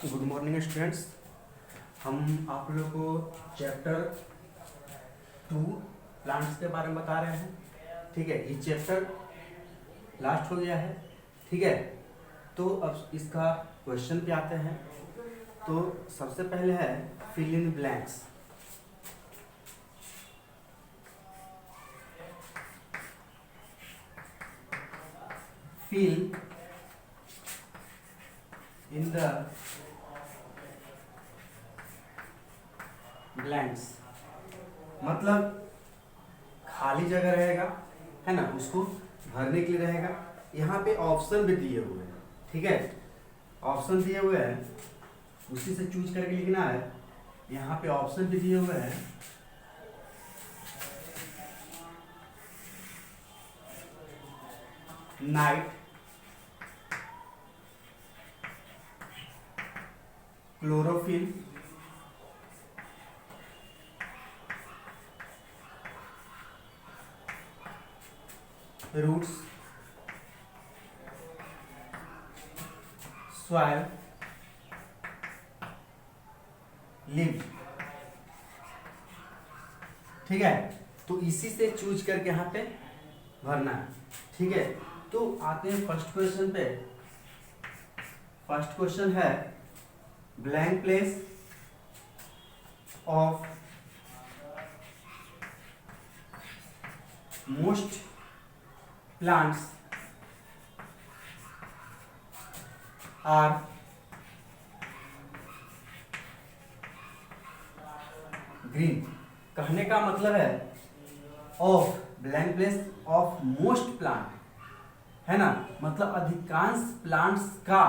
Good morning students. हम आप लोगों को चैप्टर 2 प्लांट्स के बारे में बता रहे हैं। ठीक है, ये चैप्टर लास्ट हो गया है। ठीक है, तो अब इसका क्वेश्चन पे आते हैं। तो सबसे पहले है fill in blanks. Fill in the blanks मतलब खाली जगह रहेगा, है ना, उसको भरने के लिए रहेगा। यहाँ पे ऑप्शन भी दिए हुए हैं। ठीक है, ऑप्शन दिए हुए हैं, उसी से चूज करके लिखना है। यहाँ पे ऑप्शन भी दिए हुए हैं। Night, chlorophyll, roots, soil, leaves. ठीक है, तो इसी से चूज करके यहाँ पे भरना है। ठीक है, तो आते हैं फर्स्ट क्वेश्चन पे। फर्स्ट क्वेश्चन है blank place of most plants are green. कहने का मतलब है of blank place of most plant, है ना, मतलब अधिकांश प्लांट्स का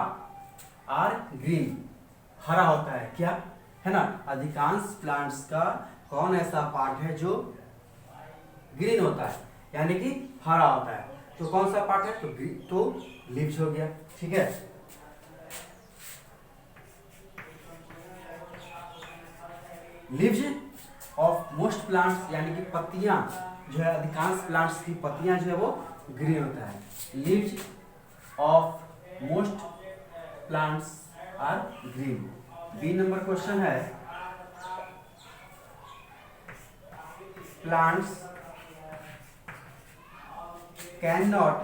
आर ग्रीन, हरा होता है। क्या है ना, अधिकांश प्लांट्स का कौन ऐसा पार्ट है जो ग्रीन होता है, यानी कि हरा होता है। तो कौन सा पार्ट है? तो लीव्स हो गया। ठीक है, लीव्स ऑफ मोस्ट प्लांट्स यानी कि पत्तियां जो है, अधिकांश प्लांट्स की पत्तियां जो है वो ग्रीन होता है। Leaves of most plants are green. B number question है plants can not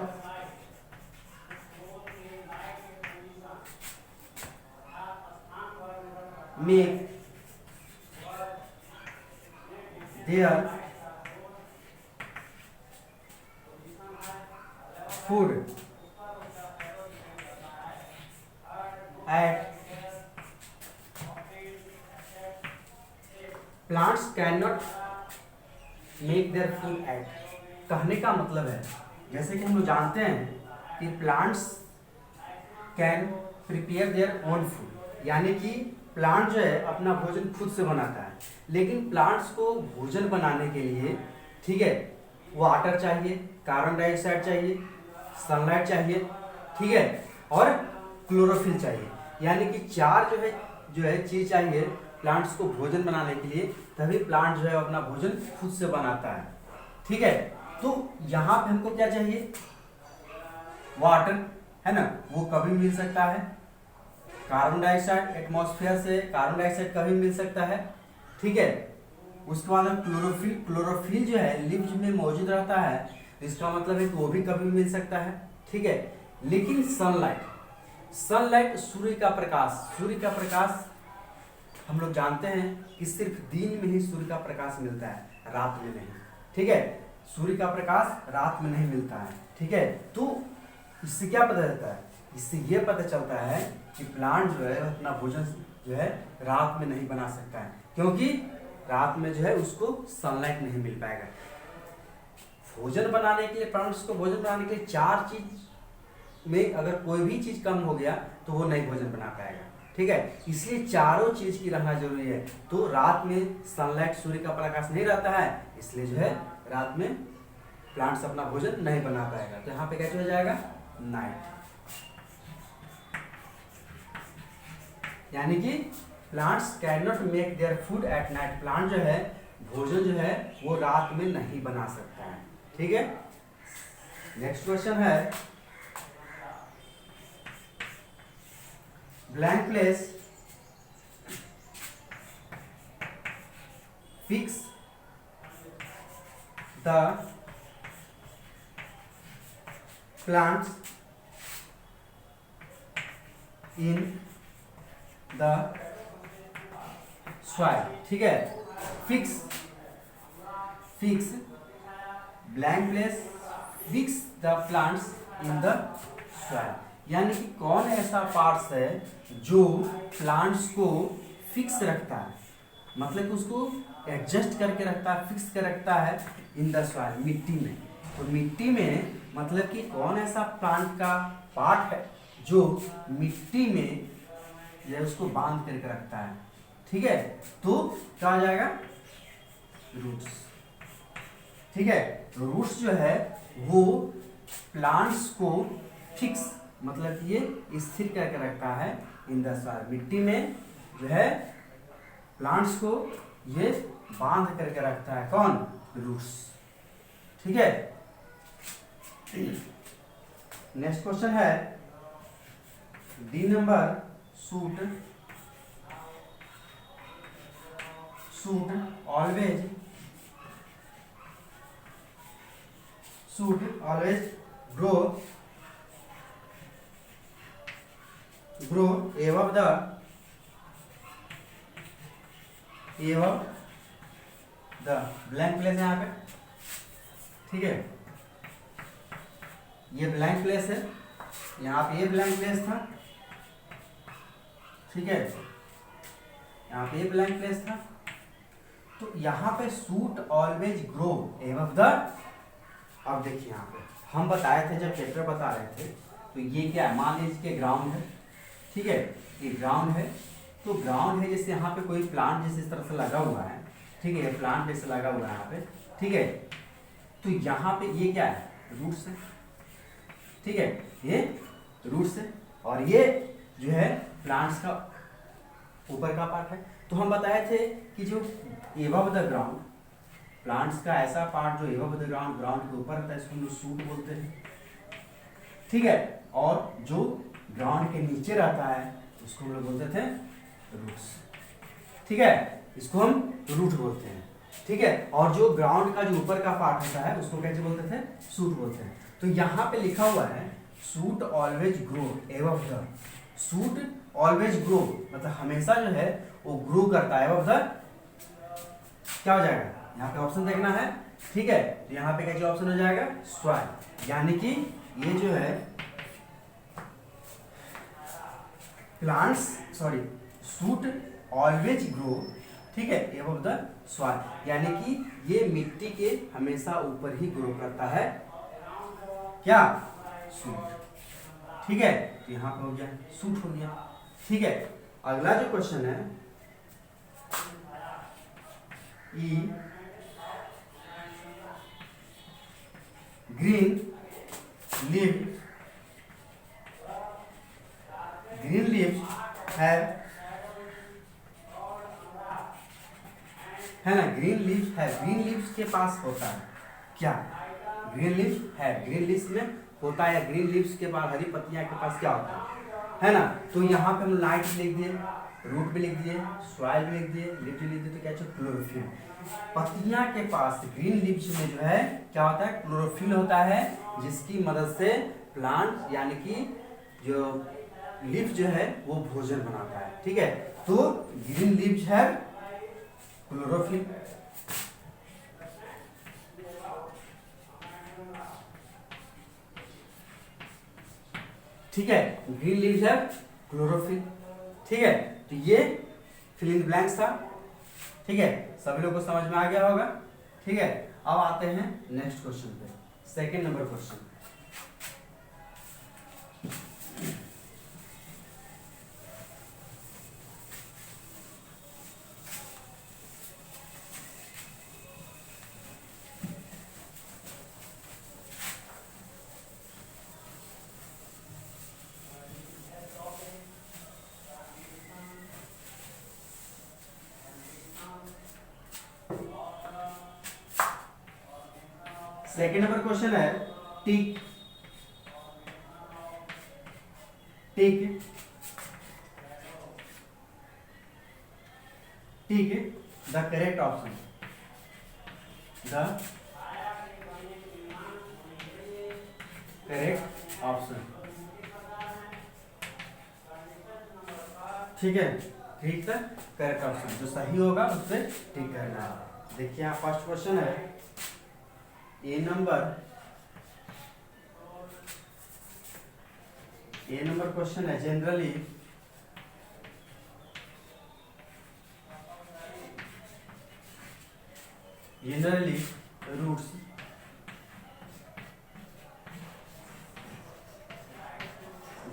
make their food at plants cannot make their food at। कहने का मतलब है, जैसे कि हम लोग जानते हैं कि plants can prepare their own food, यानी कि प्लांट जो है अपना भोजन खुद से बनाता है। लेकिन प्लांट्स को भोजन बनाने के लिए, ठीक है, वाटर चाहिए, कार्बन डाइऑक्साइड चाहिए, सनलाइट चाहिए, ठीक है, और क्लोरोफिल चाहिए। यानी कि चार जो है चीज चाहिए प्लांट्स को भोजन बनाने के लिए, तभी प्लांट जो है अपना भोजन खुद से बनाता है। ठीक है, तो यहाँ पे हमको क्या चाहिए? वाटर, है ना, वो कभी मिल सकता है। कार्बन डाइऑक्साइड एटमॉस्फेयर से कार्बन डाइऑक्साइड कभी मिल सकता है। ठीक है, उसके बाद क्लोरोफिल, क्लोरोफिल जो है लीव्स में मौजूद रहता है, इसका मतलब है कि वो भी कभी मिल सकता है। ठीक है, लेकिन सनलाइट, सनलाइट सूर्य का प्रकाश हम लोग जानते हैं कि सिर्फ दिन में ही सूर्य का प्रकाश मिलता है, रात में नहीं। ठीक है, सूर्य का प्रकाश रात में नहीं मिलता है। ठीक है, तो इससे क्या पता चलता है? इससे ये पता चलता है कि प्लांट जो है अपना भोजन जो है रात में नहीं बना सकता है, क्योंकि रात में जो है उसको सनलाइट नहीं मिल पाएगा। भोजन बनाने के लिए, प्लांट्स को भोजन बनाने के लिए चार चीज में अगर कोई भी चीज कम हो गया तो वो नहीं भोजन बना पाएगा। ठीक है, इसलिए चारों चीज की रहना जरूरी है। तो रात में सनलाइट, सूर्य का प्रकाश नहीं रहता है, इसलिए जो है रात में प्लांट्स अपना भोजन नहीं बना पाएगा। तो यहाँ पे कैसे हो जाएगा? नाइट। यानी कि plants can not make their food at night. Plant जो है भोजन जो है वो रात में नहीं बना सकता है। ठीक है, नेक्स्ट क्वेश्चन है blank place fix the plants in the soil. ठीक है, fix blank place fix the plants in the soil, यानी कि कौन ऐसा पार्ट्स है जो प्लांट्स को फिक्स रखता है, मतलब कि उसको एडजस्ट करके रखता है, फिक्स कर रखता है इन द सॉइल, मिट्टी में। तो मिट्टी में मतलब कि कौन ऐसा प्लांट का पार्ट है जो मिट्टी में या उसको बांध करके रखता है। ठीक है, तो क्या आ जाएगा, रूट्स। ठीक है, रूट्स जो है वो प्लांट्स को फिक्स मतलब ये स्थिर करके रखता है इन द सॉइल, मिट्टी में जो है प्लांट्स को ये बांध करके रखता है, कौन, रूट्स। ठीक है, नेक्स्ट क्वेश्चन है D number, suit always grow above the blank place है यहाँ पे। ठीक है, ये ब्लैंक प्लेस है, यहाँ पे ये ब्लैंक प्लेस था। ठीक है, यहाँ पे ये ब्लैंक प्लेस था, तो यहाँ पे suit always grow above the. अब देखिए यहाँ पे हम बताए थे, जब चैप्टर बता रहे थे, तो ये क्या है, मान लीजिए कि ग्राउंड है। ठीक है, ये ग्राउंड है, तो ग्राउंड है जैसे यहाँ पे कोई प्लांट जैसे इस तरह से लगा हुआ है। ठीक है, प्लांट जैसे लगा हुआ है यहाँ पे। ठीक है, तो यहाँ पे ये क्या है, रूट्स है। ठीक है, ये रूट्स है, और ये जो है प्लांट्स का ऊपर का पार्ट है। तो हम बताए थे कि जो एबव द ग्राउंड, प्लांट्स का ऐसा पार्ट जो एबव द ग्राउंड, ग्राउंड के ऊपर रहता है, इसको हम लोग सूट बोलते हैं। ठीक है, और जो ग्राउंड के नीचे रहता है उसको हम लोग बोलते थे रूट्स। ठीक है, इसको हम रूट बोलते हैं। ठीक है, और जो ग्राउंड का जो ऊपर का पार्ट होता है उसको कैसे बोलते थे, सूट बोलते हैं। तो यहाँ पे लिखा हुआ है suit always grow above the, suit always grow मतलब हमेशा जो है वो ग्रो करता है एबव द, क्या हो जाएगा, यहाँ पे ऑप्शन देखना है। ठीक है, तो यहाँ पे कैसे ऑप्शन हो जाएगा, सॉइल, यानी कि ये जो है प्लांट्स सूट ऑलवेज ग्रो, ठीक है, एबव द सॉइल, यानी कि ये मिट्टी के हमेशा ऊपर ही ग्रो करता है, क्या, सूट। ठीक है, तो यहाँ पे हो गया सूट हो गया। ठीक है, अगला जो क्वेश्चन है, ई ग्रीन लीव्स है ना, ग्रीन लीव्स के पास होता है क्या, ग्रीन लीव्स है, ग्रीन लीव्स में होता है, ग्रीन लीव्स के पास, हरी पत्तियां के पास क्या होता है ना। तो यहाँ पे हम नाइट लिख दिए, रूट भी लिख दिए, सॉइल भी लिख दिए, लीफ भी लिख दिए, तो क्या चाहिए, क्लोरोफिल। पत्तियां के पास ग्रीन लीव्स में जो है क्या होता है, क्लोरोफिल होता है, जिसकी मदद से प्लांट यानी कि जो लीफ जो है वो भोजन बनाता है। ठीक है, तो ग्रीन लीव्स है क्लोरोफिल। ठीक है, ग्रीन लीव्स है क्लोरोफिल। ठीक है, तो ये फिल इन ब्लैंक्स था। ठीक है, सभी लोगों को समझ में आ गया होगा। ठीक है, अब आते हैं नेक्स्ट क्वेश्चन पे, second number question. Second number question है, tick the correct option. The correct option. ठीक है, ठीक है, करेक्ट ऑप्शन जो सही होगा उससे ठीक करना है। देखिए यहाँ फर्स्ट क्वेश्चन है, ए नंबर क्वेश्चन है, जनरली रूट्स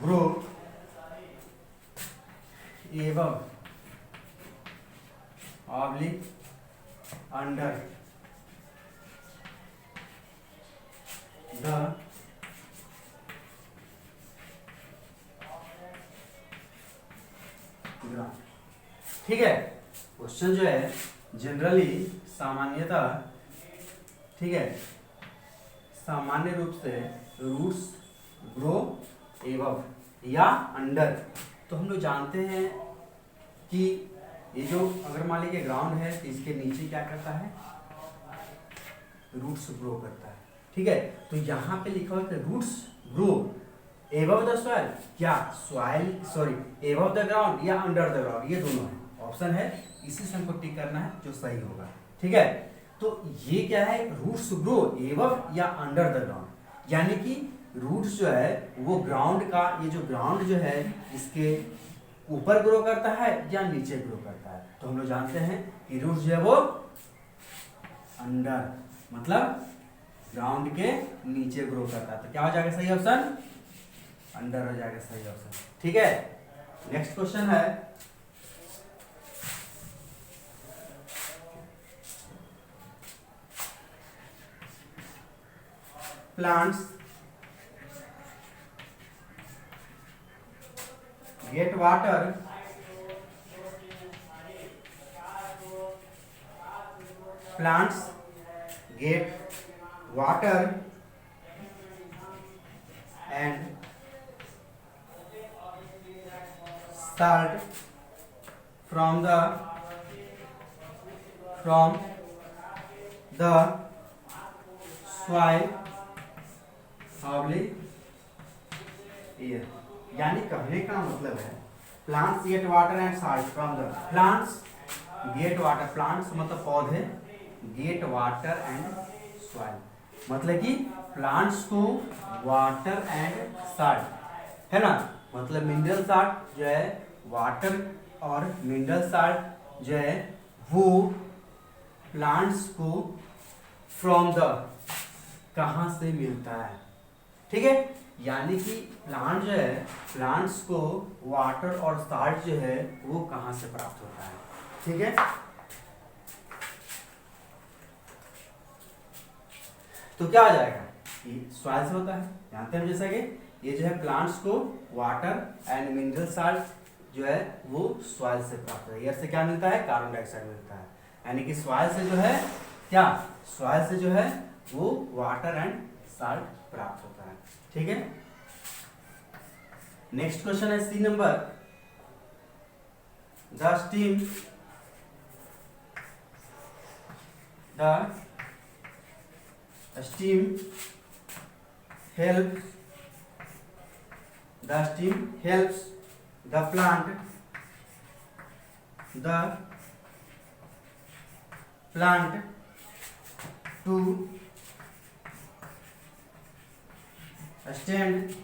ग्रो एवं ऑब्लिक अंडर द ग्राउंड। ठीक है, क्वेश्चन जो है जनरली सामान्यतः, ठीक है, सामान्य रूप से रूट्स ग्रो एवं या अंडर। तो हम लोग जानते हैं कि ये जो अगर मान लीजिए ग्राउंड है तो इसके नीचे क्या करता है, रूट्स ग्रो करता है। ठीक है, तो यहाँ पे लिखा हुआ है roots grow above the soil, क्या soil sorry above the ground या अंडर द ग्राउंड, ये दोनों है, ऑप्शन है, इसी से हमको टिक करना है जो सही होगा। ठीक है, तो ये क्या है, रूट्स ग्रो एबव या अंडर द ग्राउंड, यानी कि रूट्स जो है वो ग्राउंड का, ये जो ग्राउंड जो है इसके ऊपर ग्रो करता है या नीचे ग्रो करता है। तो हम लोग जानते हैं कि रूट्स जो है वो अंडर मतलब ग्राउंड के नीचे ग्रो करता है। तो क्या हो जाएगा सही ऑप्शन, अंडर हो जाएगा सही ऑप्शन। ठीक है, नेक्स्ट क्वेश्चन है, plants get water plants get water and salt from the soil oblique air। यानी कहने का मतलब है plants get water and salt from the plants get water, plants मतलब पौधे, गेट वाटर एंड सॉइल मतलब कि प्लांट्स को वाटर एंड साल्ट है ना, मतलब मिनरल साल्ट जो है, वाटर और मिनरल साल्ट जो है वो प्लांट्स को फ्रॉम द कहाँ से मिलता है। ठीक है, यानी कि प्लांट जो है, प्लांट्स को वाटर और साल्ट जो है वो कहाँ से प्राप्त होता है। ठीक है, तो क्या आ जाएगा, ये सॉइल से होता है, जानते हैं जैसा कि ये जो है प्लांट्स को वाटर एंड मिनरल साल्ट जो है वो सॉइल से प्राप्त होता है। एयर से क्या मिलता है, कार्बन डाइऑक्साइड मिलता है, यानी कि सॉइल से जो है क्या, सॉइल से जो है वो वाटर एंड साल्ट प्राप्त होता है। ठीक है, नेक्स्ट क्वेश्चन है C number, the stem helps the plant to stand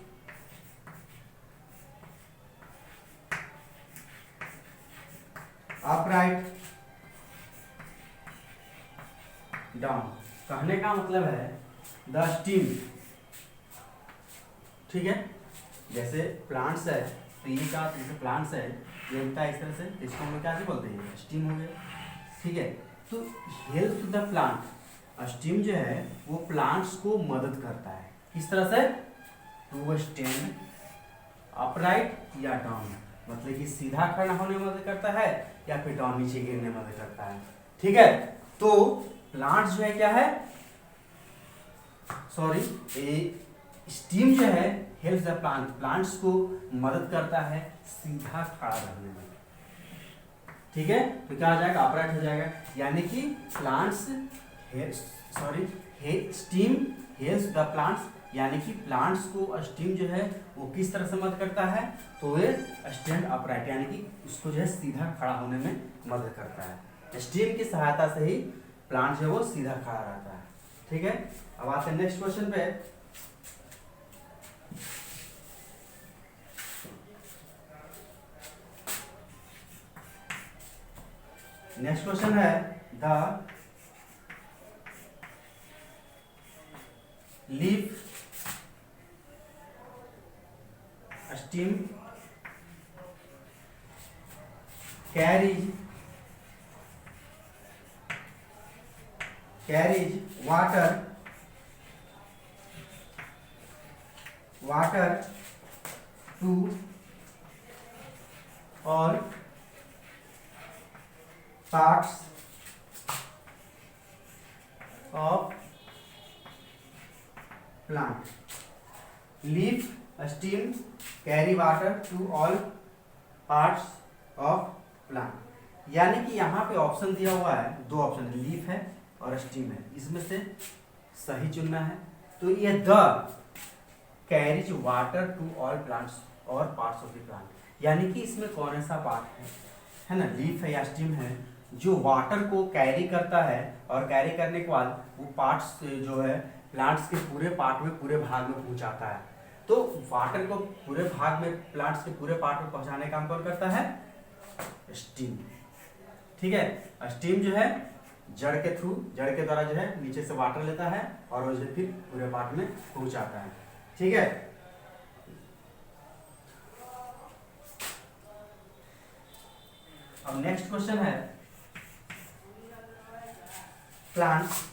upright down। कहने का मतलब है द स्टीम, ठीक है, जैसे प्लांट्स है तो ये क्या, जैसे प्लांट्स है ये होता है इस तरह से, इसको हम लोग क्या बोलते हैं, स्टीम हो गया। ठीक है, तो हेल्प द प्लांट, स्टीम जो है वो प्लांट्स को मदद करता है, किस तरह से, टू स्टैंड अपराइट या डाउन, मतलब कि सीधा खड़ा होने में मदद करता है या फिर डाउन नीचे गिरने में मदद करता है। ठीक है, तो प्लांट्स जो है क्या है, सॉरी स्टीम जो है हेल्प द प्लांट, प्लांट्स को मदद करता है सीधा खड़ा रहने में। ठीक है, तो क्या आ जाएगा, अपराइट हो जाएगा, यानी कि प्लांट्स स्टीम हेल्स द प्लांट्स, यानी कि प्लांट्स को स्टीम जो है वो किस तरह से मदद करता है, तो ये स्टैंड अपराइट, यानी कि उसको जो है सीधा खड़ा होने में मदद करता है। स्टीम की सहायता से ही प्लांट जो है वो सीधा खड़ा रहता है। ठीक है, अब आते हैं नेक्स्ट क्वेश्चन पे। नेक्स्ट क्वेश्चन है the leaf steam carries water to all parts of plant. Leaf stem carry water to all parts of plant. यानी कि यहाँ पे ऑप्शन दिया हुआ है, दो ऑप्शन है, लीफ है और स्टीम है, इसमें से सही चुनना है। तो ये the carries water to all plants और पार्ट्स ऑफ द प्लांट, यानी कि इसमें कौन सा पार्ट है ना, लीफ है या स्टीम है, जो वाटर को कैरी करता है और कैरी करने के बाद वो पार्ट्स जो है प्लांट्स के पूरे पार्ट में, पूरे भाग में पहुंचाता है। तो वाटर को पूरे भाग में, प्लांट्स के पूरे पार्ट में पहुंचाने का काम कौन करता है, स्टीम। ठीक है, स्टीम जो है जड़ के थ्रू, जड़ के द्वारा जो है नीचे से वाटर लेता है और उसे फिर पूरे पार्ट में पहुंचाता है। ठीक है, अब नेक्स्ट क्वेश्चन है प्लांट्स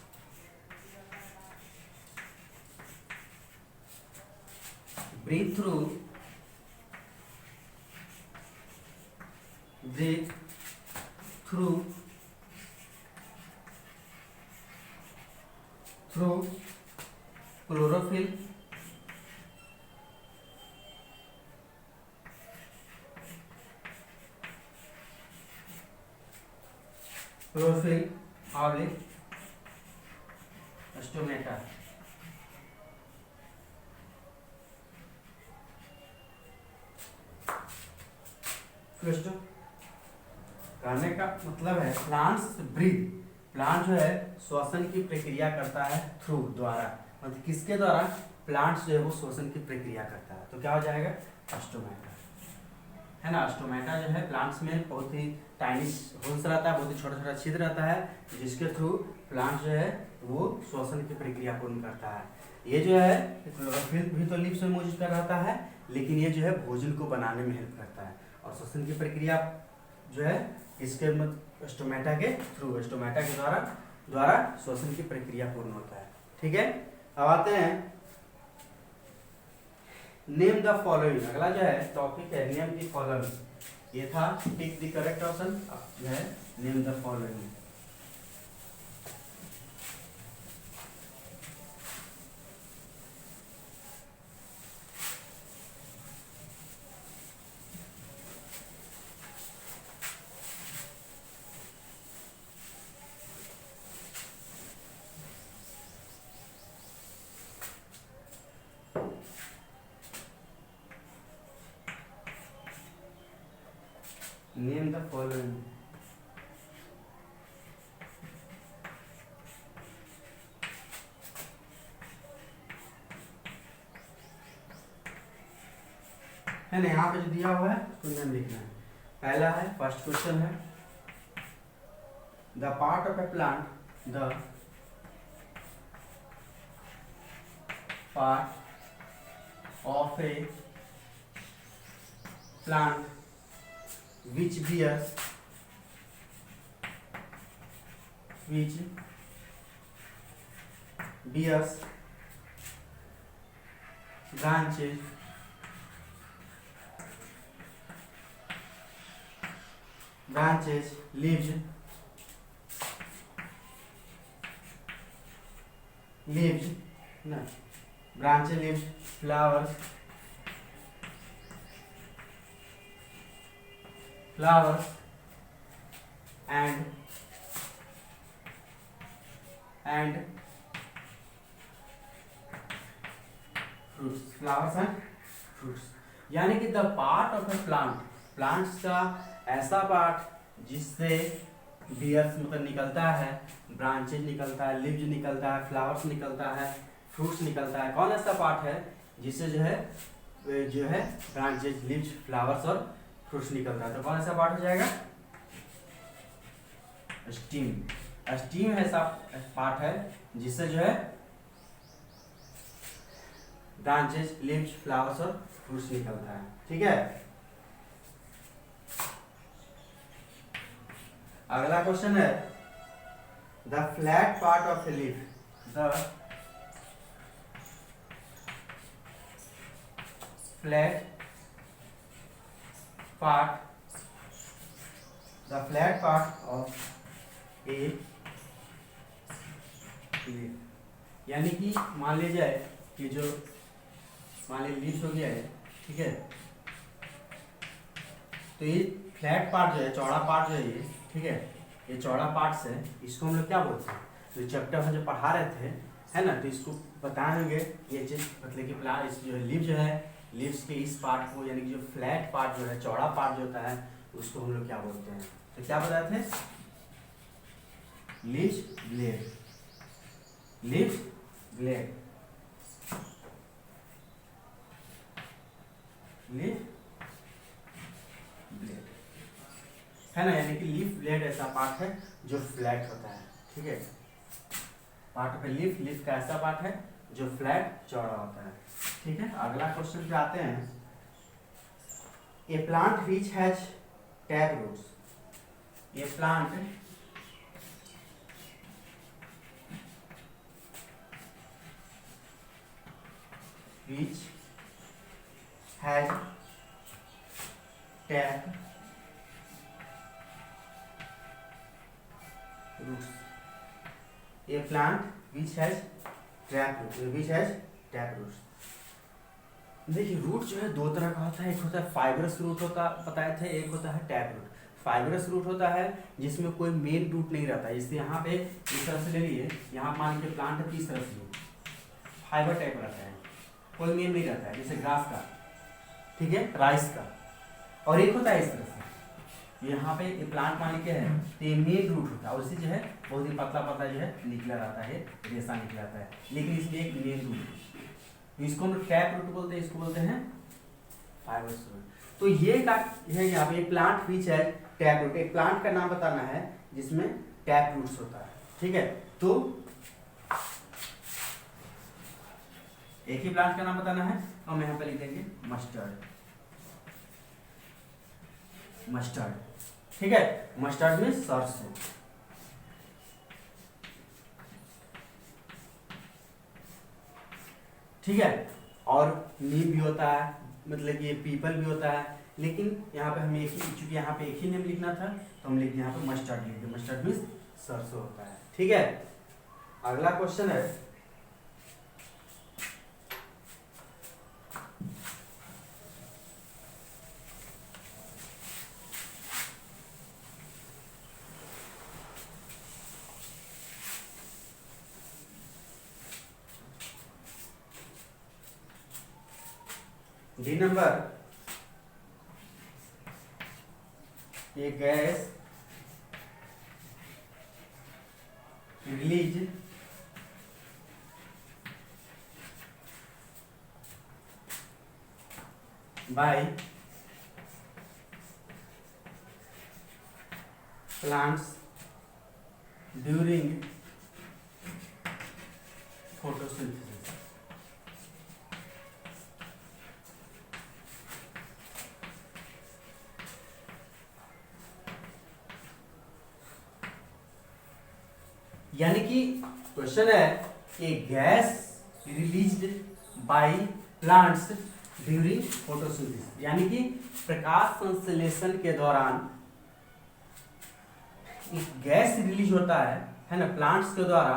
breathe through chlorophyll और स्टोमेटा। कहने का मतलब है प्लांट्स ब्रीथ, प्लांट जो है श्वसन की प्रक्रिया करता है थ्रू, द्वारा, मतलब किसके द्वारा, प्लांट्स जो है वो श्वसन की प्रक्रिया करता है। तो क्या हो जाएगा, स्टोमेटा, है ना। स्टोमेटा जो है प्लांट्स में बहुत ही टाइनी होल्स रहता है, बहुत ही छोटा छोटा छिद्र रहता है, जिसके थ्रू प्लांट जो है वो श्वसन की प्रक्रिया पूर्ण करता है। ये जो है क्लोरोफिल भी तो लीफ में मौजूद कर रहता है, लेकिन ये जो है भोजन को बनाने में हेल्प करता है। और श्वसन की प्रक्रिया जो है इसके स्टोमेटा के थ्रू, स्टोमेटा के द्वारा श्वसन की प्रक्रिया पूर्ण होता है। ठीक है, अब आते हैं नेम द फॉलोइंग। अगला जो है टॉपिक है नेम द फॉलोइंग। ये था टिक द करेक्ट ऑप्शन, अब जो है name the following. Name the following. है ना, यहाँ पे जो दिया हुआ है तो नाम लिखना है। पहला है, फर्स्ट क्वेश्चन है the part of A plant, the part of A plant which bears branches leaves no branches, leaves, flowers and and fruits, flowers and fruits, यानी कि the part of A plant, plants का ऐसा part जिससे bears मतलब निकलता है, branches निकलता है, लीव्स निकलता है, फ्लावर्स निकलता है, फ्रूट्स निकलता है। कौन ऐसा पार्ट है जिससे जो है ब्रांचेज, लीव्स, फ्लावर्स और फ्रूट्स निकलता है? तो कौन ऐसा पार्ट हो जाएगा? स्टीम। स्टीम ऐसा पार्ट है जिससे जो है ब्रांचेज, लीव्स, फ्लावर्स और फ्रूट्स निकलता है। ठीक है, अगला क्वेश्चन है the flat part of a leaf, the flat part, the flat part of a leaf, यानी कि मान लीजिए कि जो मान लीजिए लीफ हो गया है, ठीक है, तो ये फ्लैट पार्ट जो है, चौड़ा पार्ट जो है ये, ठीक है, ये चौड़ा पार्ट है, इसको हम लोग क्या बोलते हैं? तो चैप्टर में जो पढ़ा रहे थे, है ना, तो इसको बताएंगे ये चीज, मतलब कि प्लांट इस जो लीफ जो है, लीव्स के इस पार्ट को, यानी कि जो फ्लैट पार्ट जो है, चौड़ा पार्ट जो होता है, उसको हम लोग क्या बोलते हैं? तो क्या बताए थे? Leaves blade, leaves blade, leaf blade, है ना, यानी कि लीफ ब्लेड ऐसा पार्ट है जो फ्लैट होता है। ठीक है, पार्ट पे लीफ, लीफ का ऐसा पार्ट है जो फ्लैट, चौड़ा होता है। ठीक है, अगला क्वेश्चन पे आते हैं। A plant which has tag roots, a plant which has tap roots, a plant which has tap roots। देखिए रूट जो है दो तरह का होता है, एक होता है फाइबरस रूट होता बताए थे, एक होता है टैप रूट। फाइबरस रूट होता है जिसमें कोई मेन रूट नहीं रहता है, जैसे यहाँ पे इस तरह से ले लिए, यहाँ मान लीजिए प्लांट है, तीस तरह से फाइबर टाइप रहता है, कोई मेन नहीं रहता है, जैसे घास का, ठीक है, राइस का। और एक होता है इस तरह से, यहाँ पे ये प्लांट मान लीजिए है, तो ये मेन रूट होता है, और उससे जो है बहुत ही पतला पतला जो है निकला रहता है, रेशा निकला रहता है, लेकिन इसमें एक मेन रूट है, इसको हम टैप रूट बोलते हैं, इसको बोलते हैं फाइबरस रूट। तो ये का है यहाँ पे प्लांट विच है टैप रूट, एक प्लांट का नाम बताना है जिसमें टैप रूट्स होता है। ठीक है, तो एक ही प्लांट का नाम बताना है, हम यहाँ पे लिख देंगे मस्टर्ड, मस्टर्ड। ठीक है, मस्टर्ड में सरसों। ठीक है, और नीम भी होता है, मतलब कि पीपल भी होता है, लेकिन यहाँ पे हमें एक ही, चूंकि यहाँ पे एक ही नेम लिखना था तो हम लिख यहाँ पे मस्टर्ड लिख दिए, मस्टर्ड मीन्स सरसों होता है। ठीक है, अगला क्वेश्चन है डी नंबर, ये gas release by plants during photosynthesis. यानी कि क्वेश्चन है कि gas released by plants during photosynthesis, यानी कि प्रकाश संश्लेषण के दौरान एक गैस रिलीज होता है ना, प्लांट्स के द्वारा,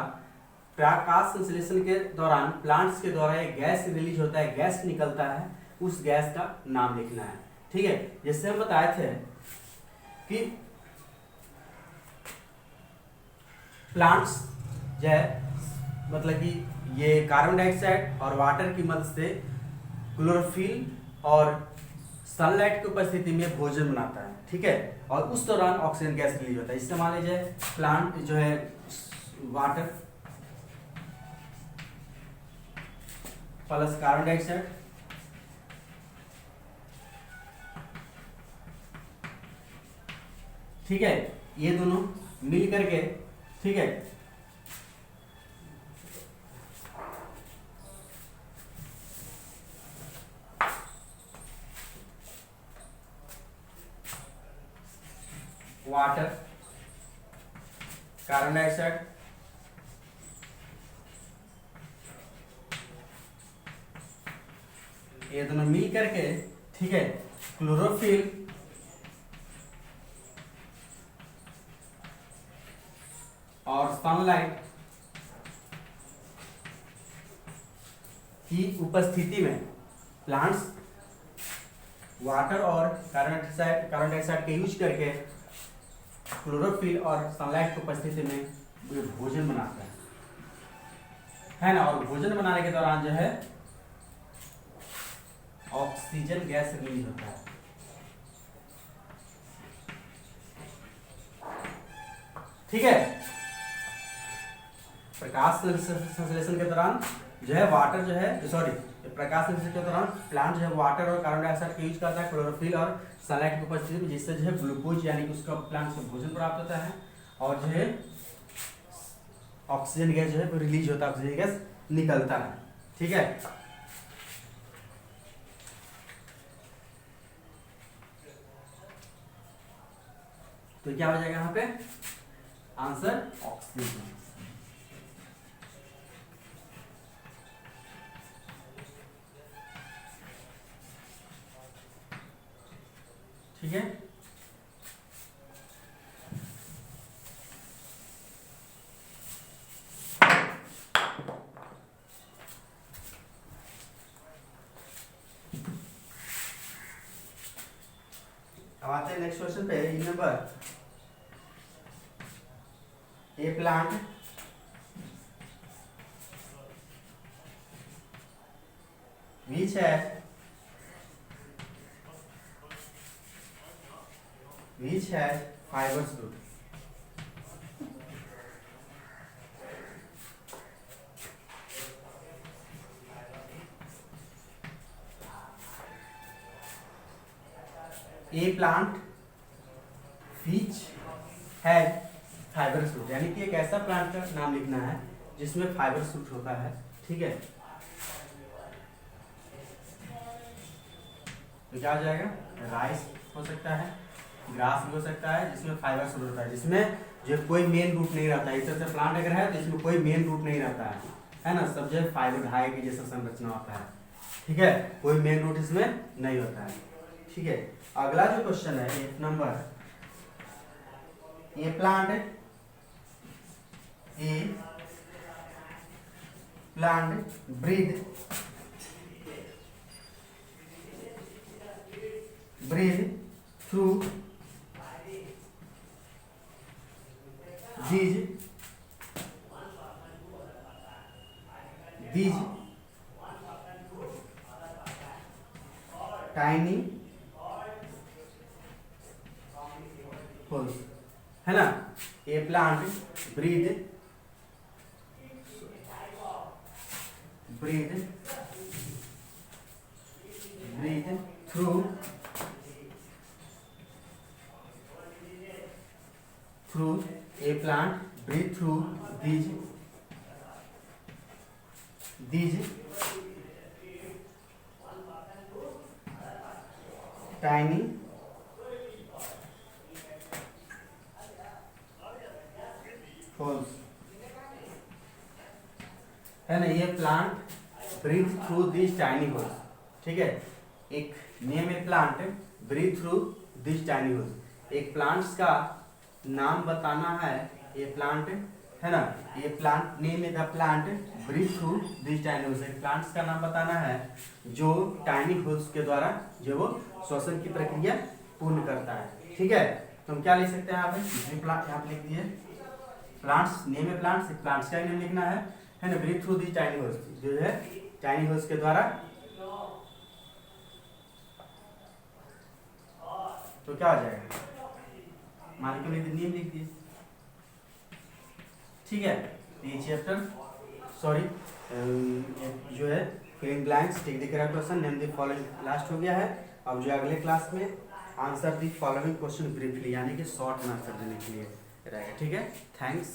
प्रकाश संश्लेषण के दौरान प्लांट्स के द्वारा एक गैस रिलीज होता है, गैस निकलता है, उस गैस का नाम लिखना है। ठीक है, जैसे हम बताए थे कि प्लांट्स जो है मतलब कि ये कार्बन डाइऑक्साइड और वाटर की मदद से क्लोरोफिल और सनलाइट की उपस्थिति में भोजन बनाता है, ठीक है। और उस दौरान ऑक्सीजन गैस रिलीज होता है। इससे मान लीजिए प्लांट जो है वाटर प्लस कार्बन डाइऑक्साइड, ठीक है, ये दोनों मिल करके, ठीक है, वाटर, कार्बन डाइऑक्साइड, ये दोनों मिल करके, ठीक है, क्लोरोफिल और सनलाइट की उपस्थिति में प्लांट्स वाटर और कार्बन डाइऑक्साइड का यूज करके क्लोरोफिल और सनलाइट की उपस्थिति में भोजन बनाता है ना। और भोजन बनाने के दौरान जो है ऑक्सीजन गैस रिलीज होता है, ठीक है। प्रकाश संश्लेषण के दौरान जो है वाटर जो है प्रकाश संश्लेषण के दौरान प्लांट जो है वाटर और कार्बन डाइऑक्साइड का यूज करता है क्लोरोफिल और सनलाइट की उपस्थिति में, जिससे जो है ग्लूकोज यानी कि उसका प्लांट से भोजन प्राप्त होता है और जो है ऑक्सीजन गैस जो है रिलीज होता है, ऑक्सीजन गैस निकलता है, ठीक है। तो क्या हो जाएगा यहाँ पे आंसर ऑक्सीजन, ठीक है। अब आते हैं नेक्स्ट क्वेश्चन पे। इन number a plant which has fibrous root. A plant which has fibrous root, यानी कि एक ऐसा प्लांट का नाम लिखना है जिसमें फाइबरस रूट होता है, ठीक है। तो क्या हो जाएगा, राइस हो सकता है, ग्रास भी हो सकता है, जिसमें फाइबरस रूट होता है, जिसमें जो कोई मेन रूट नहीं रहता है। इस तरह से प्लांट अगर है तो इसमें कोई मेन रूट नहीं रहता है ना, सब जो फाइबर धागे की जैसा संरचना होता है, ठीक है, कोई मेन रूट इसमें नहीं होता है, ठीक है। अगला जो क्वेश्चन है 8 नंबर, ये plant breathe through these tiny holes, है ना। ये plant breathe through a plant breathe through these tiny holes, है ना। ये plant breathe through this tiny holes, ठीक है। एक name a plant breathe through this tiny holes, एक प्लांट्स का नाम बताना है, ये प्लांट है ना, ये plant name a the plant breathe through this tiny holes, एक प्लांट्स का नाम बताना है जो टाइनी होल्स के द्वारा जो वो श्वसन की प्रक्रिया पूर्ण करता है, ठीक है। तो हम क्या लिख सकते हैं यहाँ पे, प्लांट यहाँ पे लिख दिए प्लांट्स, नेम है प्लांट्स, प्लांट्स का नेम लिखना है ना, breathe through the tiny holes, जो है टाइनी होल्स के द्वारा, तो क्या हो जाएगा, मालिक्यूल नेम लिख दिए। ठीक है, ये चैप्टर सॉरी जो है filling blanks tick the correct question name the following last हो गया है। अब जो अगले क्लास में answer the following question briefly, यानी कि शॉर्ट में आंसर देने के लिए रहेगा। ठीक है, थैंक्स।